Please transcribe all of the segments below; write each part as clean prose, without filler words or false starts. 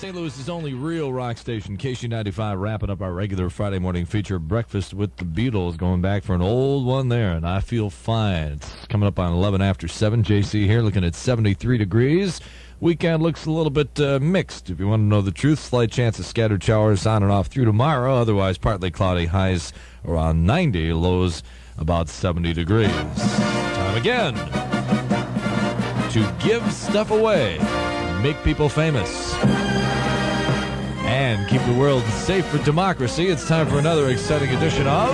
St. Louis's only real rock station, KSHE 95, wrapping up our regular Friday morning feature, Breakfast with the Beatles, going back for an old one there, and I Feel Fine. It's coming up on 11 after 7. JC here, looking at 73 degrees. Weekend looks a little bit mixed. If you want to know the truth, slight chance of scattered showers on and off through tomorrow. Otherwise, partly cloudy, highs around 90, lows about 70 degrees. Time again to give stuff away, make people famous, and keep the world safe for democracy. It's time for another exciting edition of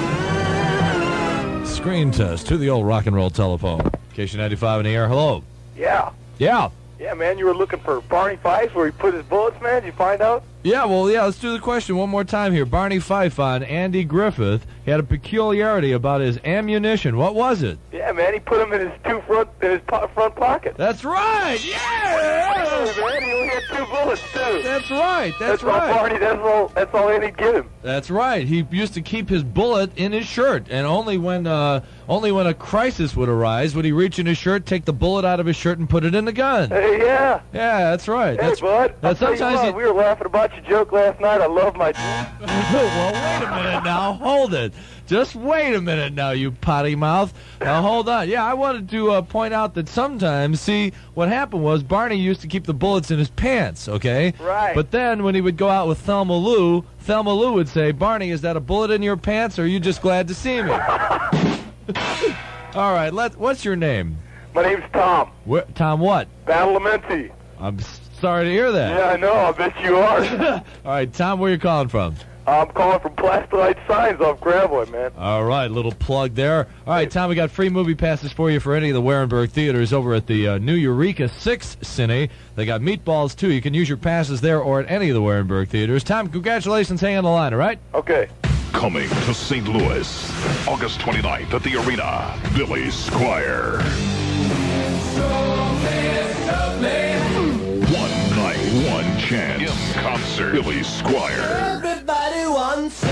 Screen Test to the old rock and roll telephone. KSHE 95 in the air. Hello. Yeah. Yeah. Yeah, man, you were looking for Barney Fife where he put his bullets, man. Did you find out? Yeah, well, yeah, let's do the question one more time here. Barney Fife on Andy Griffith had a peculiarity about his ammunition. What was it? Yeah, man, he put them in his front pockets. That's right. Yeah. Man, he only had 2 bullets too. That's right. That's right. Barney, that's all Andy'd give him. That's right. He used to keep his bullet in his shirt, and only when a crisis would arise would he reach in his shirt, take the bullet out of his shirt, and put it in the gun. Hey, yeah. Yeah, that's right. Hey, bud. Sometimes we were laughing about your joke last night. I love my joke. Well, wait a minute now. Hold it. Just wait a minute now, you potty mouth. Now, hold on. Yeah, I wanted to point out that sometimes, see, what happened was Barney used to keep the bullets in his pants, okay? Right. But then when he would go out with Thelma Lou would say, Barney, is that a bullet in your pants, or are you just glad to see me? All right, what's your name? My name's Tom. Tom what? Badalamenti. I'm sorry to hear that. Yeah, I know. I bet you are. All right, Tom, where you calling from? I'm calling from Plastolite Signs off Gravois, man. All right, little plug there. All right, Tom, we got free movie passes for you for any of the Warenberg theaters over at the New Eureka 6 Cine. They got Meatballs, too. You can use your passes there or at any of the Warenberg theaters. Tom, congratulations. Hang on the line, all right? Okay. Coming to St. Louis, August 29th at the Arena, Billy Squier. One night, one chance. In concert, Billy Squier. Everybody wants to.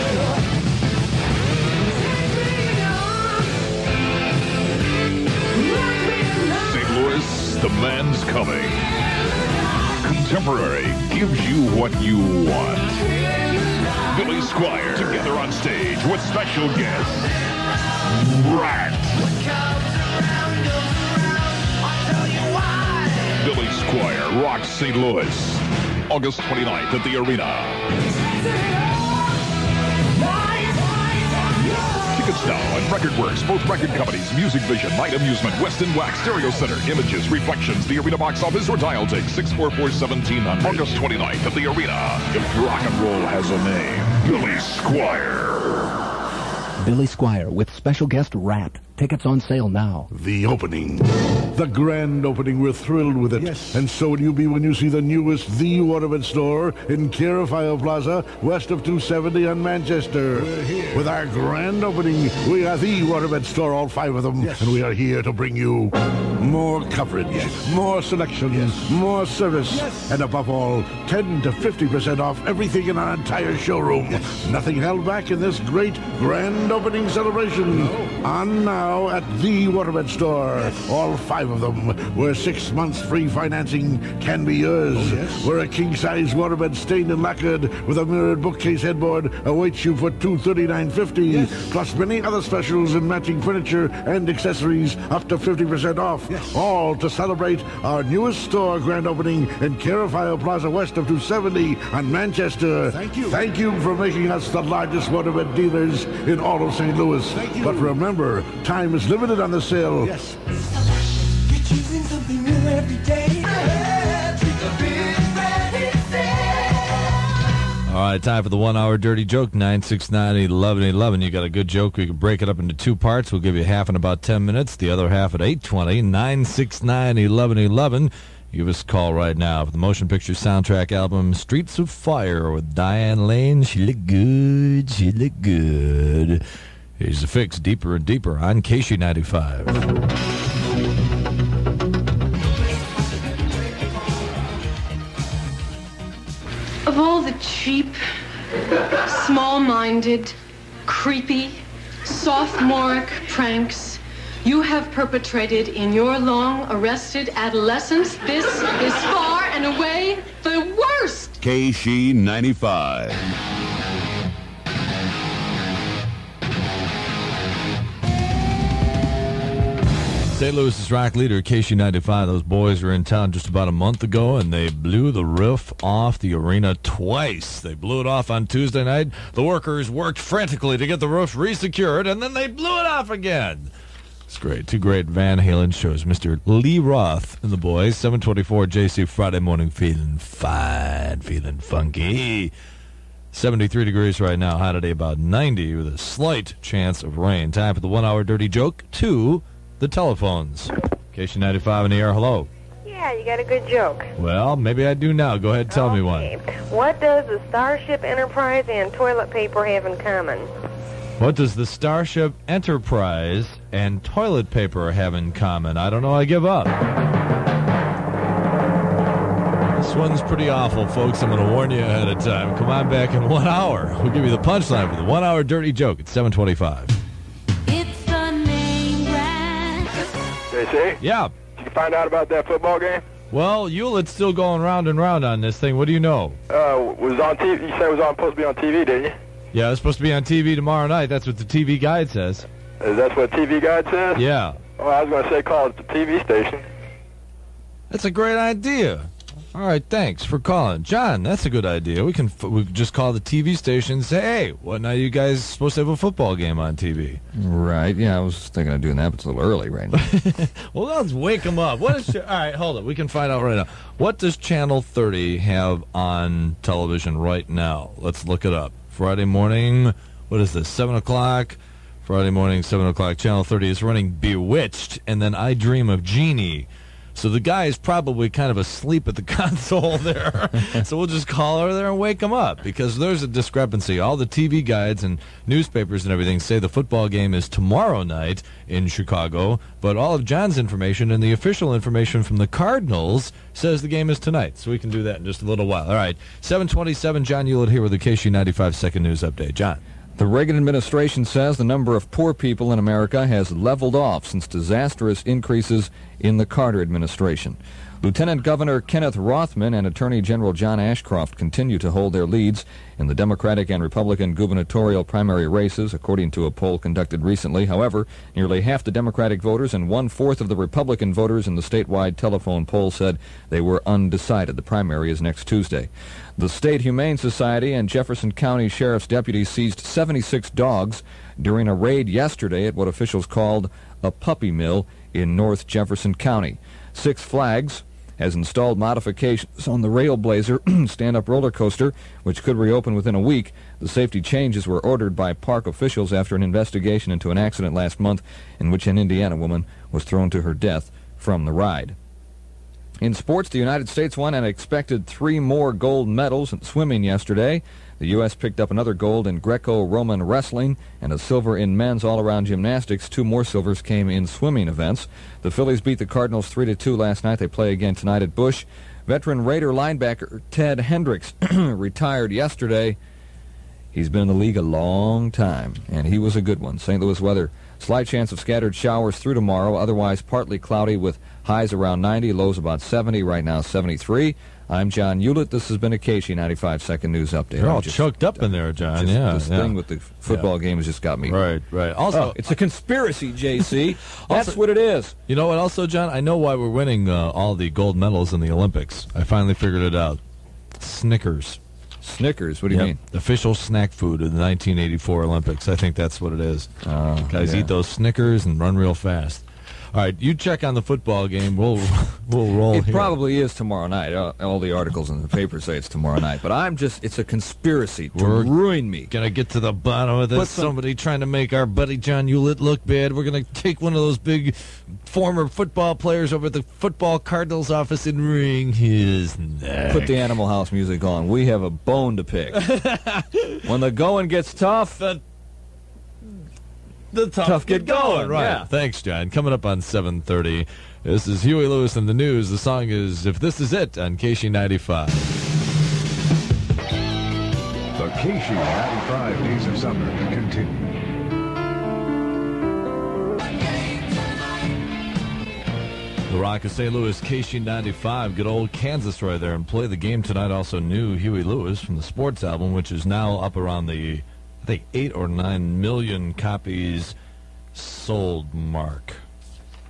St. Louis, the man's coming. Contemporary gives you what you want. Billy Squier together on stage with special guests Rat. Billy Squier rocks St. Louis, August 29th at the Arena. Tickets now at RecordWorks, both record companies, Music Vision, Night Amusement, Westin Wax, Stereo Center, Images, Reflections, the Arena box office, or dial take 644-1700. August 29th at the Arena. If rock and roll has a name, Billy Squier. Billy Squier with special guest Rat. Tickets on sale now. The opening. The grand opening. We're thrilled with it. Yes. And so will you be when you see the newest The Waterman store in KSHE Plaza, west of 270 on Manchester. We're here. With our grand opening, we are The Waterman store, all 5 of them. Yes. And we are here to bring you more coverage, more selection, more service, and above all, 10 to 50% off everything in our entire showroom. Nothing held back in this great grand opening celebration. On now at The Waterman Store. All 5 of them, where 6 months free financing can be yours. Where a king-size waterbed stained and lacquered with a mirrored bookcase headboard awaits you for $239.50, plus many other specials in matching furniture and accessories up to 50% off. All to celebrate our newest store grand opening in KSHE Plaza west of 270 on Manchester. Thank you. Thank you for making us the largest waterbed dealers in all of St. Louis. Thank you. But remember, time is limited on the sale. Yes. You're choosing something new every day. All right, time for the 1 hour dirty joke. 969-1111. You got a good joke. We can break it up into 2 parts. We'll give you half in about 10 minutes. The other half at 8:20. 969-1111. Give us a call right now for the motion picture soundtrack album Streets of Fire with Diane Lane. She looked good. She looked good. Here's the fix, deeper and deeper on KSHE 95. Of all the cheap, small-minded, creepy, sophomoric pranks you have perpetrated in your long arrested adolescence, this is far and away the worst. worst. KSHE 95. St. Louis's rock leader, KSHE 95. Those boys were in town just about a month ago, and they blew the roof off the arena twice. They blew it off on Tuesday night. The workers worked frantically to get the roof resecured, and then they blew it off again. It's great. Two great Van Halen shows. Mr. Lee Roth and the boys. 724 JC Friday morning, feeling fine, feeling funky. 73 degrees right now. High today about 90 with a slight chance of rain. Time for the 1 hour dirty joke. The telephones. KSHE 95 in the air. Hello. Yeah, you got a good joke. Well, maybe I do now. Go ahead, tell me one. What does the Starship Enterprise and toilet paper have in common? What does the Starship Enterprise and toilet paper have in common? I don't know. I give up. This one's pretty awful, folks. I'm going to warn you ahead of time. Come on back in 1 hour. We'll give you the punchline for the 1 hour dirty joke at 725. JC? Yeah. Did you find out about that football game? Well, Hewlett's still going round and round on this thing. What do you know? Was on TV. You said it was supposed to be on TV, didn't you? Yeah, it's supposed to be on TV tomorrow night. That's what the TV guide says. Is that what TV Guide says? Yeah. Oh, I was going to say call it the TV station. That's a great idea. All right, thanks for calling. John, that's a good idea. We can just call the TV station and say, hey, what night are you guys supposed to have a football game on TV? Right, yeah, I was thinking of doing that, but it's a little early right now. Well, let's wake them up. All right, hold on. We can find out right now. What does Channel 30 have on television right now? Let's look it up. Friday morning, what is this, 7 o'clock? Friday morning, 7 o'clock. Channel 30 is running Bewitched, and then I Dream of Jeannie. So the guy is probably kind of asleep at the console there. So we'll just call her there and wake him up, because there's a discrepancy. All the TV guides and newspapers and everything say the football game is tomorrow night in Chicago, but all of John's information and the official information from the Cardinals says the game is tonight. So we can do that in just a little while. All right, 727, John Hewlett here with the KSHE 95 second news update. John. The Reagan administration says the number of poor people in America has leveled off since disastrous increases in the Carter administration. Lieutenant Governor Kenneth Rothman and Attorney General John Ashcroft continue to hold their leads in the Democratic and Republican gubernatorial primary races, according to a poll conducted recently. However, nearly half the Democratic voters and 1/4 of the Republican voters in the statewide telephone poll said they were undecided. The primary is next Tuesday. The State Humane Society and Jefferson County Sheriff's deputies seized 76 dogs during a raid yesterday at what officials called a puppy mill in North Jefferson County. Six Flags has installed modifications on the Railblazer stand-up roller coaster, which could reopen within a week. The safety changes were ordered by park officials after an investigation into an accident last month in which an Indiana woman was thrown to her death from the ride. In sports, the United States won an expected 3 more gold medals in swimming yesterday. The U.S. picked up another gold in Greco-Roman wrestling and a silver in men's all-around gymnastics. 2 more silvers came in swimming events. The Phillies beat the Cardinals 3-2 last night. They play again tonight at Busch. Veteran Raider linebacker Ted Hendricks retired yesterday. He's been in the league a long time, and he was a good one. St. Louis weather. Slight chance of scattered showers through tomorrow, otherwise partly cloudy with highs around 90, lows about 70, right now 73. I'm John Hewlett. This has been a KSHE 95 second news update. You're all choked up in there, John. This thing with the football game has just got me. Right. Also, it's a conspiracy, JC. That's what it is. You know what also, John? I know why we're winning all the gold medals in the Olympics. I finally figured it out. Snickers. Snickers? What do you mean? Official snack food of the 1984 Olympics. I think that's what it is. Guys eat those Snickers and run real fast. All right, you check on the football game. We'll roll It here. probably is tomorrow night. All the articles in the paper say it's tomorrow night. But it's a conspiracy to ruin me. Going to get to the bottom of this. Somebody trying to make our buddy John Hewlett look bad. We're going to take one of those big former football players over at the football Cardinals office and wring his neck. Put the Animal House music on. We have a bone to pick. When the going gets tough... The tough get going, right? Yeah. Thanks, John. Coming up on 7:30, this is Huey Lewis and the News. The song is "If This Is It" on KSHE 95. The KSHE 95 Days of Summer continue. The Rock of St. Louis, KSHE 95. Good old Kansas right there. And play the game tonight. Also new Huey Lewis from the Sports album, which is now up around the, I think, 8 or 9 million copies sold mark.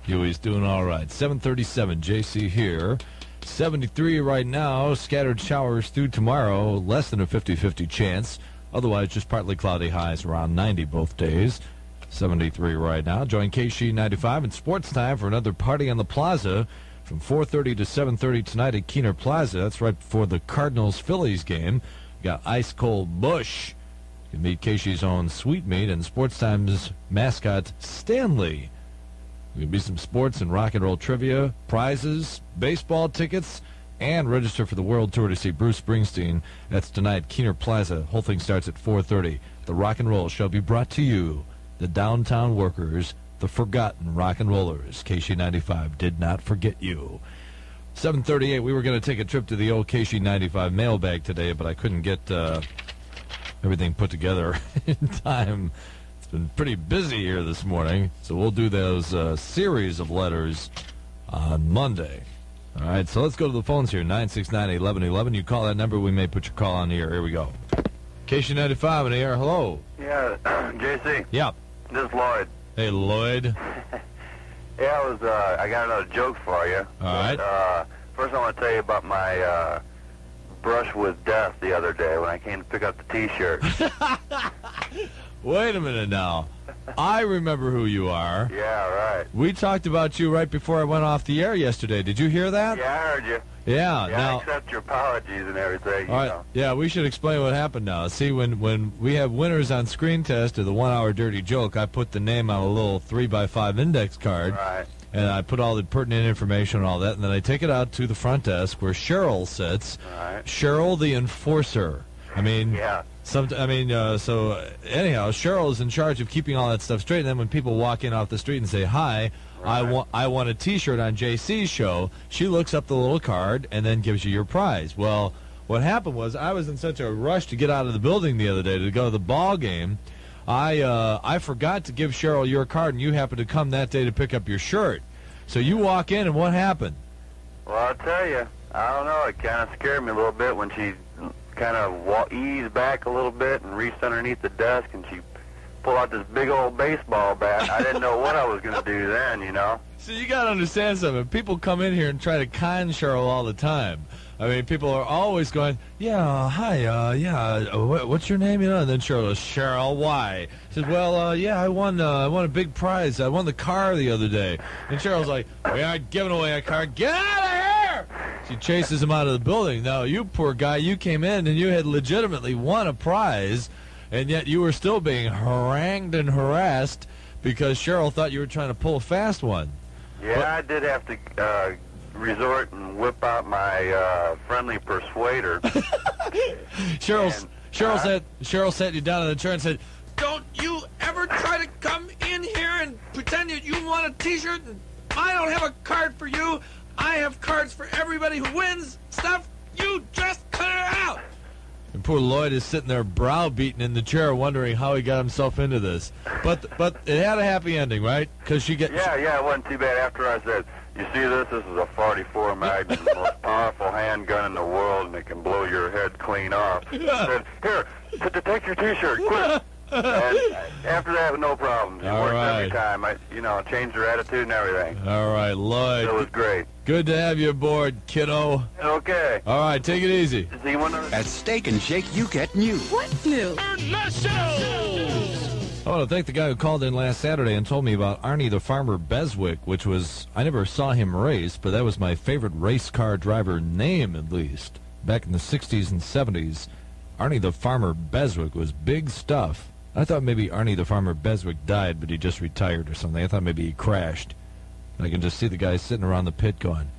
Huey's doing all right. 7:37, JC here. 73 right now. Scattered showers through tomorrow. Less than a 50-50 chance. Otherwise, just partly cloudy, highs around 90 both days. 73 right now. Join KSHE 95 in sports time for another party on the plaza from 4:30 to 7:30 tonight at Keener Plaza. That's right before the Cardinals-Phillies game. We got Ice Cold Bush. You can meet KSHE's own Sweetmeat and Sports Time's mascot Stanley. There'll be some sports and rock and roll trivia, prizes, baseball tickets, and register for the World Tour to see Bruce Springsteen. That's tonight, Keener Plaza. Whole thing starts at 4:30. The rock and roll shall be brought to you. The downtown workers, the forgotten rock and rollers. KSHE 95 did not forget you. 7:38, we were going to take a trip to the old KSHE 95 mailbag today, but I couldn't get everything put together in time. It's been pretty busy here this morning, so we'll do those series of letters on Monday. All right, so let's go to the phones here, 969-1111. You call that number, we may put your call on the air. Here we go. KSHE 95 in the air, hello. Yeah, JC. Yeah. This is Lloyd. Hey, Lloyd. Yeah, I got another joke for you. All right. First I want to tell you about my brush with death the other day when I came to pick up the T-shirt. Wait a minute now. I remember who you are. Yeah, right. We talked about you right before I went off the air yesterday. Did you hear that? Yeah, I heard you. Yeah. Now, I accept your apologies and everything. All right. Know. Yeah, we should explain what happened now. See, when we have winners on screen test of the 1 hour dirty joke, I put the name on a little 3x5 index card. Right. And I put all the pertinent information and all that, and then I take it out to the front desk where Cheryl sits. Right. Cheryl the enforcer. I mean, yeah. So anyhow, Cheryl is in charge of keeping all that stuff straight. And then when people walk in off the street and say, hi, right. I want a T-shirt on JC's show, she looks up the little card and then gives you your prize. Well, what happened was I was in such a rush to get out of the building the other day to go to the ball game. I forgot to give Cheryl your card, and you happened to come that day to pick up your shirt. So you walk in, and what happened? Well, I'll tell you, I don't know. It kind of scared me a little bit when she kind of eased back a little bit and reached underneath the desk, and she pulled out this big old baseball bat. I didn't know what I was going to do then, you know. So you got to understand something. People come in here and try to con Cheryl all the time. I mean, people are always going, yeah, hi, what's your name? You know, and then Cheryl goes, Cheryl, why? She says, well, yeah, I won a big prize. I won the car the other day. And Cheryl's like, we aren't giving away a car. Get out of here! She chases him out of the building. Now, you poor guy, you came in and you had legitimately won a prize, and yet you were still being harangued and harassed because Cheryl thought you were trying to pull a fast one. Yeah, I did have to resort and whip out my friendly persuader. Cheryl sat you down in the chair and said, don't you ever try to come in here and pretend that you want a T-shirt and I don't have a card for you. I have cards for everybody who wins stuff. You just cut it out. And poor Lloyd is sitting there browbeaten in the chair wondering how he got himself into this. But it had a happy ending, right? Because she get Yeah, it wasn't too bad. After I said, you see this? This is a 44 Magnum, the most powerful handgun in the world, and it can blow your head clean off. I said, here, take your T-shirt, quick. And after that, no problems. It worked every time. I changed her attitude and everything. All right, Lloyd. It was great. Good to have you aboard, kiddo. Okay. All right, take it easy. See you At Steak and Shake, you get new. What's new? I want to thank the guy who called in last Saturday and told me about Arnie the Farmer Beswick, which was, I never saw him race, but that was my favorite race car driver name, at least. Back in the 60s and 70s, Arnie the Farmer Beswick was big stuff. I thought maybe Arnie the Farmer Beswick died, but he just retired or something. I thought maybe he crashed. And I can just see the guy sitting around the pit going,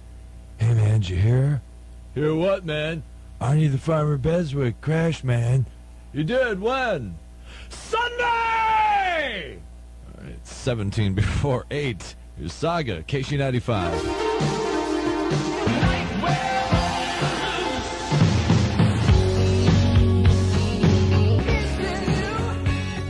hey, man, did you hear? Hear what, man? Arnie the Farmer Beswick crashed, man. You did? When? Sunday! All right, 17 before 8. Here's Saga, KSHE 95.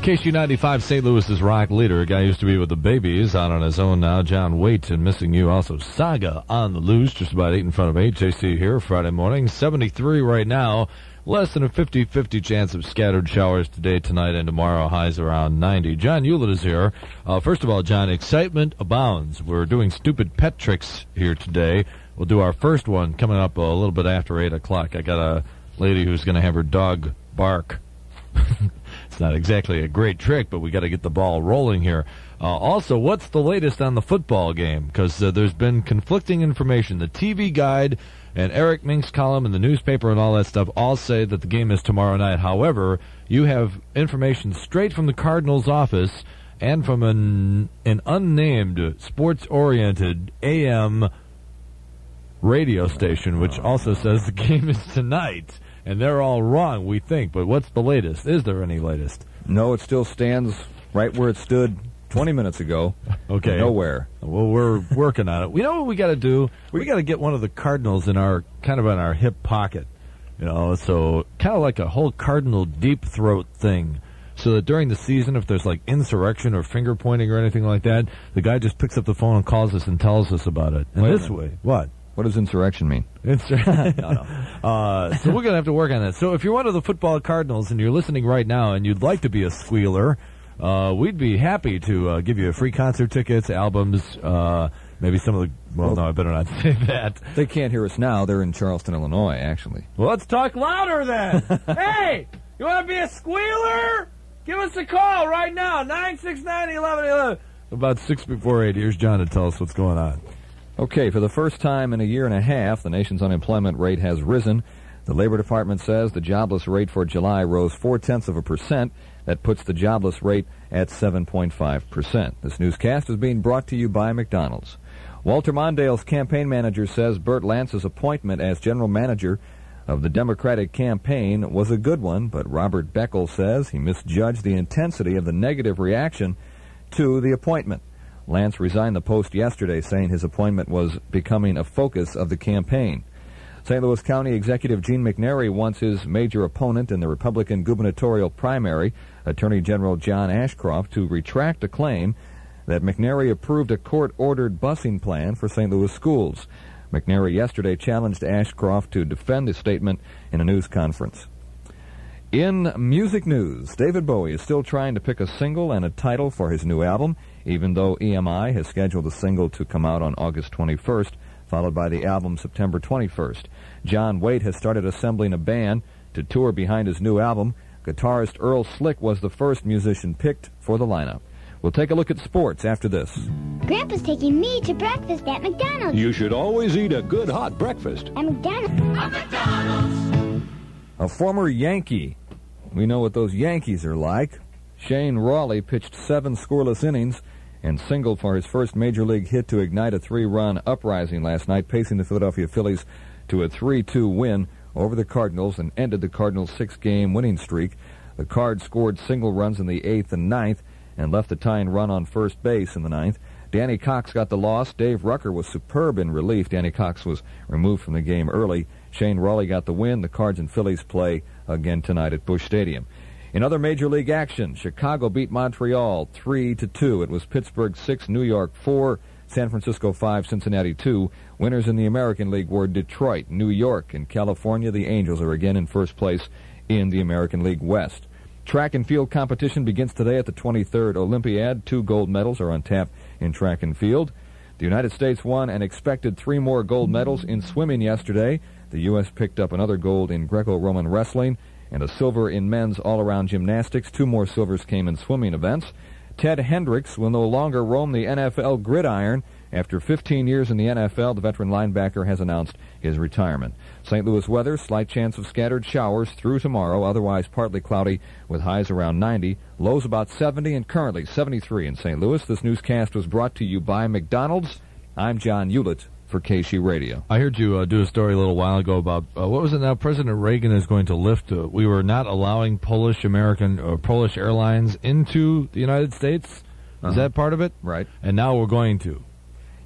KSHE 95, St. Louis's rock leader. A guy used to be with the Babies, out on his own now. John Waite and Missing You. Also, Saga on the loose, just about 8 in front of 8. JC here, Friday morning. 73 right now. Less than a 50-50 chance of scattered showers today, tonight, and tomorrow. Highs around 90. John Hewlett is here. First of all, John, excitement abounds. We're doing stupid pet tricks here today. We'll do our first one coming up a little bit after 8 o'clock. I got a lady who's going to have her dog bark. It's not exactly a great trick, but we got to get the ball rolling here. Also, what's the latest on the football game? Because there's been conflicting information. The TV guide and Eric Mink's column in the newspaper and all that stuff all say that the game is tomorrow night. However, you have information straight from the Cardinals' office and from an unnamed sports-oriented AM radio station, which also says the game is tonight. And they're all wrong, we think. But what's the latest? Is there any latest? No, it still stands right where it stood 20 minutes ago. Okay. Nowhere. Well, we're working on it. We know what we got to do. We got to get one of the Cardinals in our hip pocket. You know, so kind of like a whole Cardinal deep throat thing. So that during the season, if there's like insurrection or finger pointing or anything like that, the guy just picks up the phone and calls us and tells us about it. And this way, what? What does insurrection mean? No. So we're going to have to work on that. So if you're one of the football Cardinals and you're listening right now and you'd like to be a squealer, we'd be happy to give you free concert tickets, albums, maybe some of the... Well, no, I better not say that. They can't hear us now. They're in Charleston, Illinois, actually. Well, let's talk louder then. Hey, you want to be a squealer? Give us a call right now, 969-1111. About 6 before 8. Here's John to tell us what's going on. Okay, for the first time in a year and a half, the nation's unemployment rate has risen. The Labor Department says the jobless rate for July rose 0.4%. That puts the jobless rate at 7.5%. This newscast is being brought to you by McDonald's. Walter Mondale's campaign manager says Burt Lance's appointment as general manager of the Democratic campaign was a good one, but Robert Beckel says he misjudged the intensity of the negative reaction to the appointment. Lance resigned the post yesterday, saying his appointment was becoming a focus of the campaign. St. Louis County Executive Gene McNary wants his major opponent in the Republican gubernatorial primary, Attorney General John Ashcroft, to retract a claim that McNary approved a court-ordered busing plan for St. Louis schools. McNary yesterday challenged Ashcroft to defend his statement in a news conference. In music news, David Bowie is still trying to pick a single and a title for his new album, even though EMI has scheduled the single to come out on August 21st, followed by the album September 21st. John Waite has started assembling a band to tour behind his new album. Guitarist Earl Slick was the first musician picked for the lineup. We'll take a look at sports after this. Grandpa's taking me to breakfast at McDonald's. You should always eat a good hot breakfast. At McDonald's. At McDonald's. A former Yankee. We know what those Yankees are like. Shane Rawley pitched 7 scoreless innings and singled for his first major league hit to ignite a 3-run uprising last night, pacing the Philadelphia Phillies to a 3-2 win over the Cardinals and ended the Cardinals' 6-game winning streak. The Cards scored single runs in the 8th and 9th and left the tying run on first base in the 9th. Danny Cox got the loss. Dave Rucker was superb in relief. Danny Cox was removed from the game early. Shane Rawley got the win. The Cards and Phillies play again tonight at Busch Stadium. In other Major League action, Chicago beat Montreal 3-2. It was Pittsburgh 6, New York 4, San Francisco 5, Cincinnati 2. Winners in the American League were Detroit, New York, and California. The Angels are again in first place in the American League West. Track and field competition begins today at the 23rd Olympiad. 2 gold medals are on tap in track and field. The United States won and expected 3 more gold medals in swimming yesterday. The U.S. picked up another gold in Greco-Roman wrestling and a silver in men's all-around gymnastics. 2 more silvers came in swimming events. Ted Hendricks will no longer roam the NFL gridiron. After 15 years in the NFL, the veteran linebacker has announced his retirement. St. Louis weather, slight chance of scattered showers through tomorrow, otherwise partly cloudy with highs around 90, lows about 70, and currently 73 in St. Louis. This newscast was brought to you by McDonald's. I'm John Hewlett for KSHE Radio. I heard you do a story a little while ago about, what was it now? President Reagan is going to lift, we were not allowing Polish Airlines into the United States. Is that part of it? Right. And now we're going to.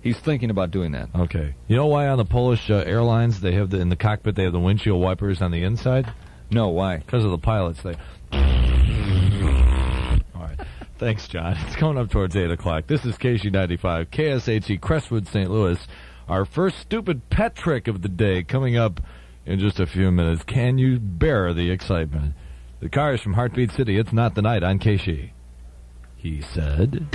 He's thinking about doing that. Okay. You know why on the Polish Airlines they have in the cockpit they have the windshield wipers on the inside? No, why? Because of the pilots. They. Thanks, John. It's coming up towards 8 o'clock. This is KSHE 95, KSHE, Crestwood, St. Louis. Our first stupid pet trick of the day coming up in just a few minutes. Can you bear the excitement? The car is from Heartbeat City. It's Not the Night on KSHE. He said...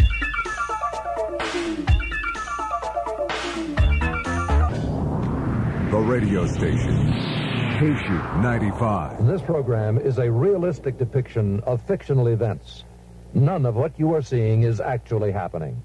The radio station, KSHE 95. This program is a realistic depiction of fictional events. None of what you are seeing is actually happening.